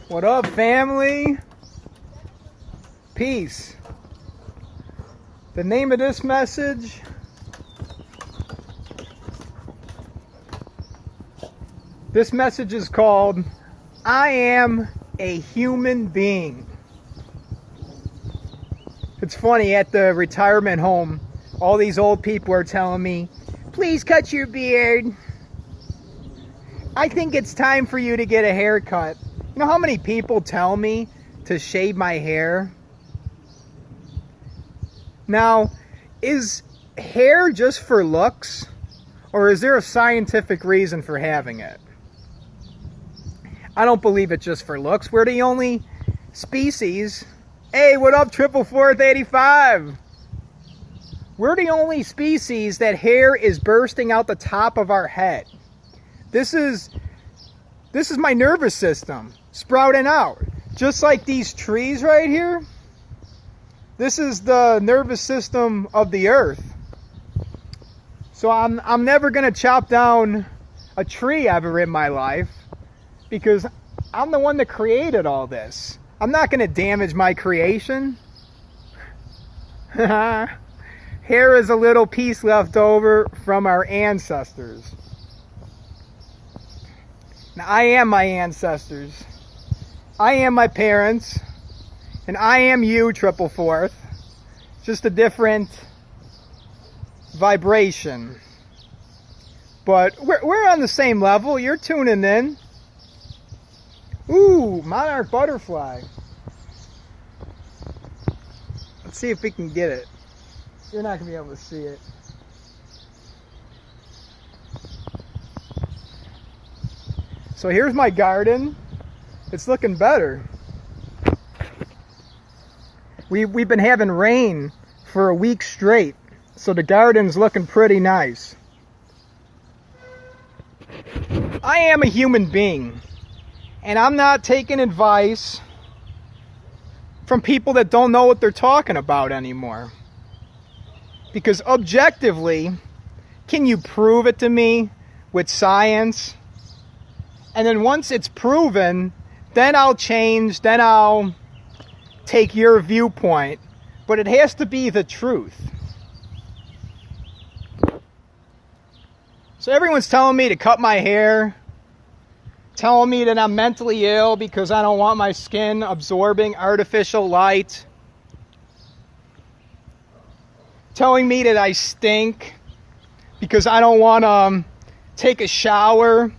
What up, family? Peace. The name of this message, is called, I Am a Human Being. It's funny, at the retirement home, all these old people are telling me, please cut your beard. I think it's time for you to get a haircut. You know how many people tell me to shave my hair? Now, is hair just for looks, or is there a scientific reason for having it? I don't believe it's just for looks. We're the only species. Hey, what up, 444-85? We're the only species that hair is bursting out the top of our head. This is my nervous system sprouting out. Just like these trees right here. This is the nervous system of the earth. So I'm never going to chop down a tree ever in my life, because I'm the one that created all this. I'm not going to damage my creation. Hair is a little piece left over from our ancestors. Now, I am my ancestors. I am my parents. And I am you, 444th. Just a different vibration. But we're on the same level. You're tuning in. Ooh, monarch butterfly. Let's see if we can get it. You're not going to be able to see it. So here's my garden. It's looking better. We've been having rain for a week straight, so the garden's looking pretty nice. I am a human being, and I'm not taking advice from people that don't know what they're talking about anymore. Because objectively, can you prove it to me with science? And then once it's proven, then I'll change, then I'll take your viewpoint. But it has to be the truth. So everyone's telling me to cut my hair, telling me that I'm mentally ill because I don't want my skin absorbing artificial light, telling me that I stink because I don't want to take a shower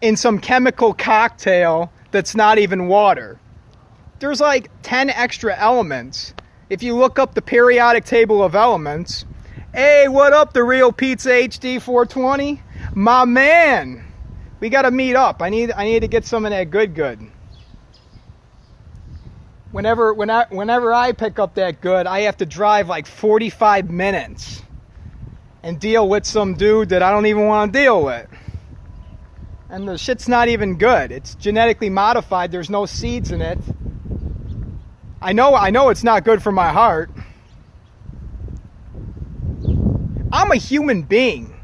in some chemical cocktail that's not even water. There's like 10 extra elements. If you look up the periodic table of elements, hey, what up, the real Pizza HD 420? My man, we got to meet up. I need to get some of that good. Whenever I pick up that good, I have to drive like 45 minutes and deal with some dude that I don't even want to deal with. And the shit's not even good. It's genetically modified. There's no seeds in it. I know it's not good for my heart. I'm a human being.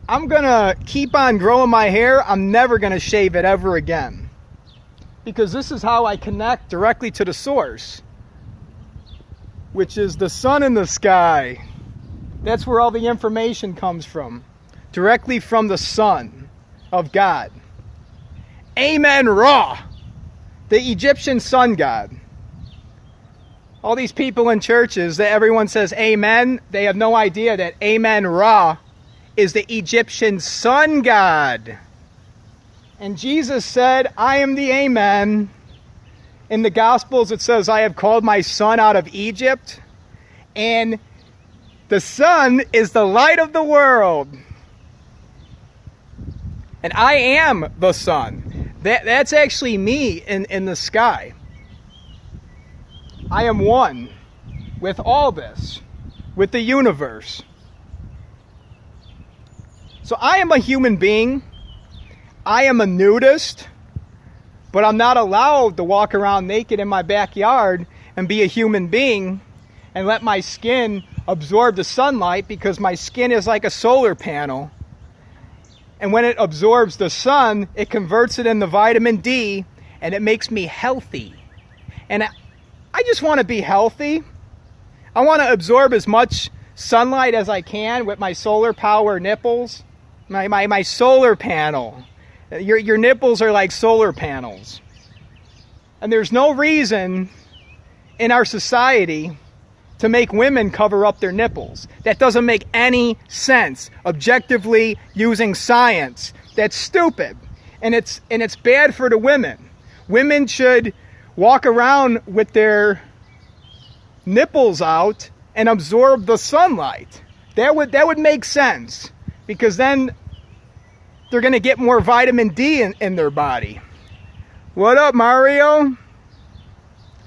I'm going to keep on growing my hair. I'm never going to shave it ever again. Because this is how I connect directly to the source, which is the sun in the sky. That's where all the information comes from. Directly from the sun of God. Amen-Ra, the Egyptian sun god. All these people in churches that everyone says amen, they have no idea that Amen-Ra is the Egyptian sun god. And Jesus said, I am the Amen. In the Gospels it says, I have called my son out of Egypt. And the sun is the light of the world. And I am the sun. That's actually me in the sky. I am one with all this, with the universe. So I am a human being. I am a nudist, but I'm not allowed to walk around naked in my backyard and be a human being and let my skin absorb the sunlight, because my skin is like a solar panel. And when it absorbs the sun, it converts it into vitamin D, and it makes me healthy. And I just want to be healthy. I want to absorb as much sunlight as I can with my solar power nipples. My solar panel. Your nipples are like solar panels. And there's no reason in our society to make women cover up their nipples. That doesn't make any sense. Objectively, using science. That's stupid. And it's bad for the women. Women should walk around with their nipples out and absorb the sunlight. That would make sense, because then they're going to get more vitamin D in their body. What up, Mario?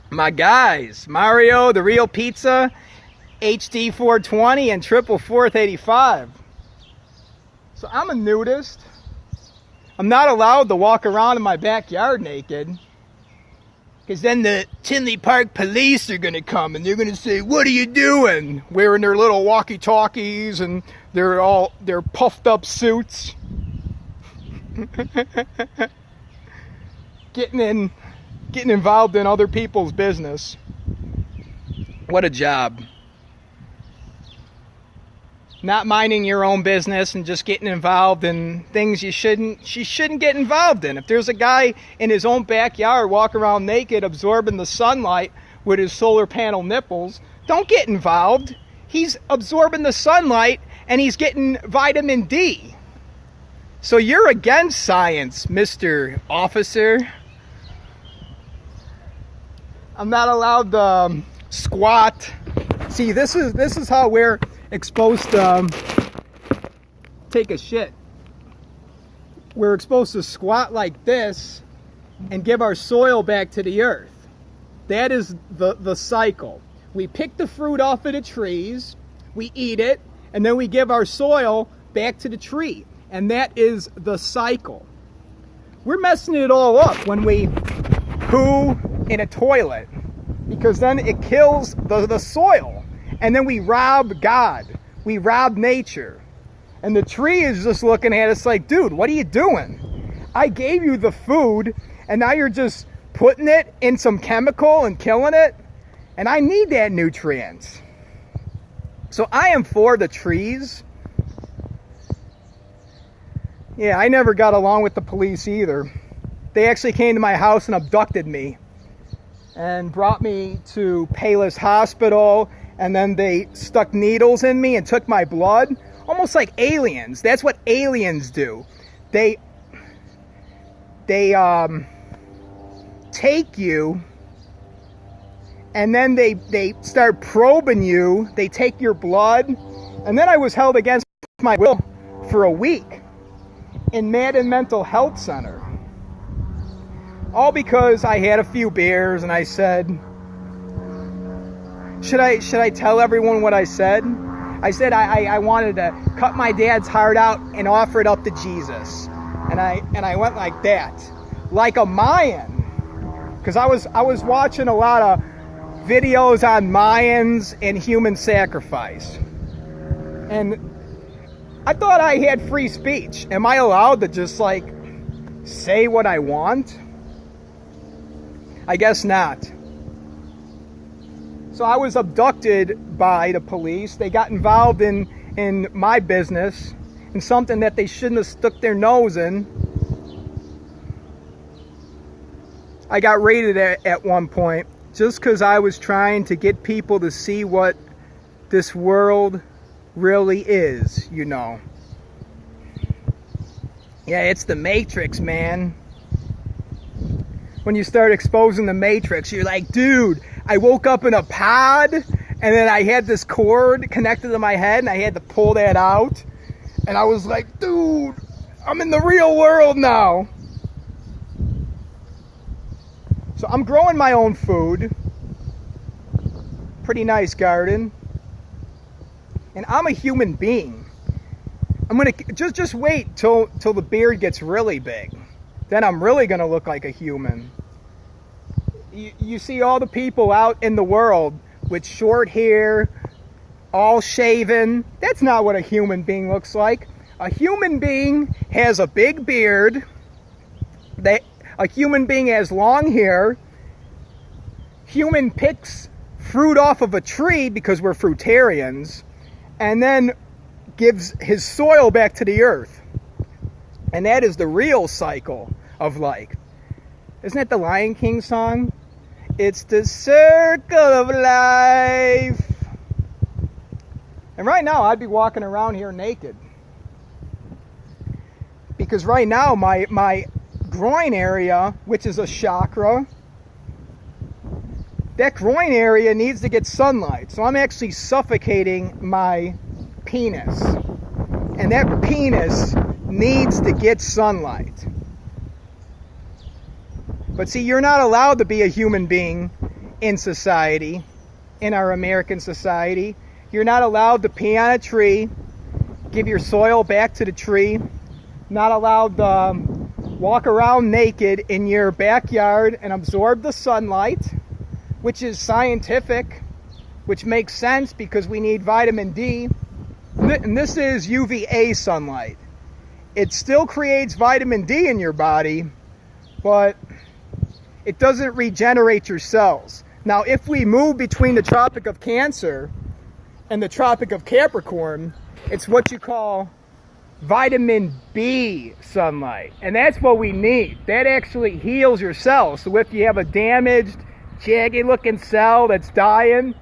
My guys, Mario, The Real Pizza, HD 420, and Triple Fourth 85. So I'm a nudist. I'm not allowed to walk around in my backyard naked, because then the Tinley Park police are going to come and they're going to say, "What are you doing?" Wearing their little walkie-talkies and their puffed up suits. Getting involved in other people's business. What a job. Not minding your own business and just getting involved in things you shouldn't get involved in. If there's a guy in his own backyard walking around naked, absorbing the sunlight with his solar panel nipples, don't get involved. He's absorbing the sunlight and he's getting vitamin D. So you're against science, Mr. Officer. I'm not allowed to squat. See, this is how we're exposed to take a shit. We're exposed to squat like this and give our soil back to the earth. That is the cycle. We pick the fruit off of the trees, we eat it, and then we give our soil back to the tree. And that is the cycle. We're messing it all up when we poo in a toilet, because then it kills the soil. And then we rob God. We rob nature. And the tree is just looking at us like, dude, what are you doing? I gave you the food, and now you're just putting it in some chemical and killing it. And I need that nutrients. So I am for the trees. Yeah, I never got along with the police either. They actually came to my house and abducted me and brought me to Payless Hospital, and then they stuck needles in me and took my blood, almost like aliens. That's what aliens do. They take you, and then they start probing you. They take your blood, and then I was held against my will for a week in Madden Mental Health Center. All because I had a few beers and I said, should I tell everyone what I said? I said I wanted to cut my dad's heart out and offer it up to Jesus. And I went like that. Like a Mayan. Because I was watching a lot of videos on Mayans and human sacrifice. And I thought I had free speech. Am I allowed to just like say what I want? I guess not. So I was abducted by the police. They got involved in my business, in something that they shouldn't have stuck their nose in. I got raided at one point just because I was trying to get people to see what this world really is, you know. Yeah, it's the Matrix, man. When you start exposing the Matrix, you're like, dude, I woke up in a pod, and then I had this cord connected to my head, and I had to pull that out. And I was like, dude, I'm in the real world now. So I'm growing my own food. Pretty nice garden. And I'm a human being. I'm gonna just wait till the beard gets really big. Then I'm really gonna look like a human. You see all the people out in the world with short hair, all shaven. That's not what a human being looks like. A human being has a big beard. A human being has long hair. Human picks fruit off of a tree because we're fruitarians, and then gives his soil back to the earth. And that is the real cycle of life. Isn't that the Lion King song? It's the circle of life. And right now I'd be walking around here naked. Because right now my groin area, which is a chakra, that groin area needs to get sunlight. So I'm actually suffocating my penis. And that penis needs to get sunlight. But see, you're not allowed to be a human being in society, in our American society. You're not allowed to pee on a tree, give your soil back to the tree. Not allowed to walk around naked in your backyard and absorb the sunlight, which is scientific, which makes sense because we need vitamin D. And this is UVA sunlight. It still creates vitamin D in your body, but it doesn't regenerate your cells. Now, if we move between the Tropic of Cancer and the Tropic of Capricorn, it's what you call vitamin B sunlight. And that's what we need. That actually heals your cells. So if you have a damaged, jagged looking cell that's dying,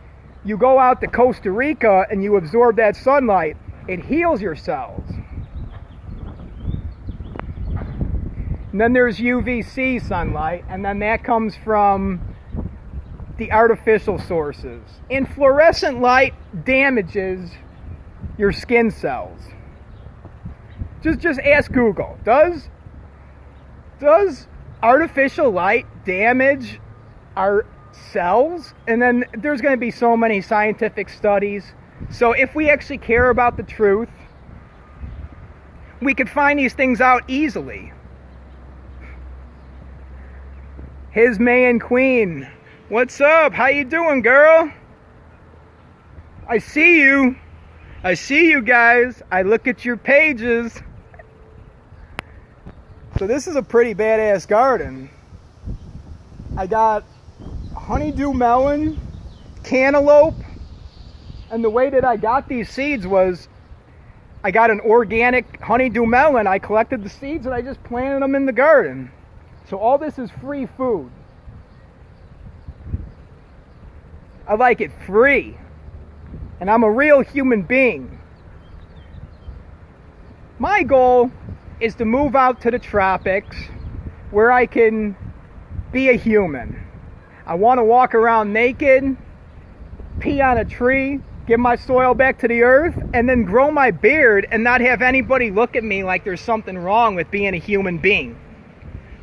you go out to Costa Rica and you absorb that sunlight. It heals your cells. And then there's UVC sunlight, and then that comes from the artificial sources. And fluorescent light damages your skin cells. Just ask Google. Does artificial light damage our cells? And then there's going to be so many scientific studies. So if we actually care about the truth, we could find these things out easily. His man Queen. What's up? How you doing, girl? I see you. I see you guys. I look at your pages. So this is a pretty badass garden. I got honeydew melon, cantaloupe, and the way that I got these seeds was I got an organic honeydew melon. I collected the seeds and I just planted them in the garden. So all this is free food. I like it free. And I'm a real human being. My goal is to move out to the tropics where I can be a human. I want to walk around naked, pee on a tree, give my soil back to the earth, and then grow my beard and not have anybody look at me like there's something wrong with being a human being.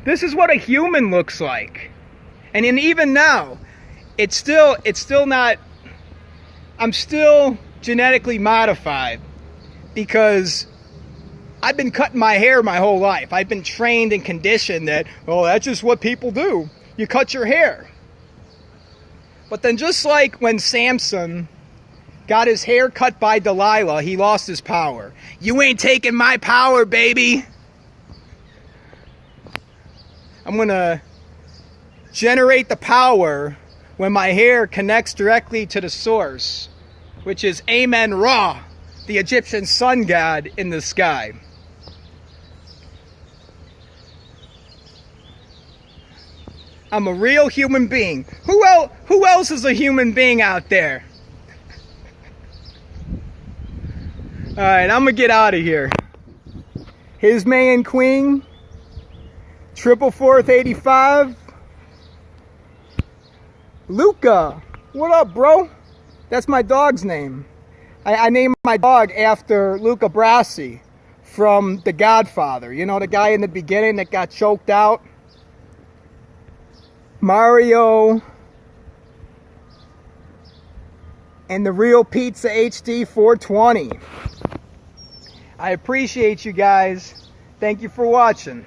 This is what a human looks like. And even now, it's still not, I'm still genetically modified because I've been cutting my hair my whole life. I've been trained and conditioned that, oh, that's just what people do. You cut your hair. But then just like when Samson got his hair cut by Delilah, he lost his power. You ain't taking my power, baby. I'm going to generate the power when my hair connects directly to the source, which is Amen-Ra, the Egyptian sun god in the sky. I'm a real human being. Who else is a human being out there? Alright, I'm going to get out of here. His man Queen, 444-85. Luca, what up, bro? That's my dog's name. I named my dog after Luca Brasi from The Godfather. You know, the guy in the beginning that got choked out? Mario and the Real Pizza HD 420. I appreciate you guys. Thank you for watching.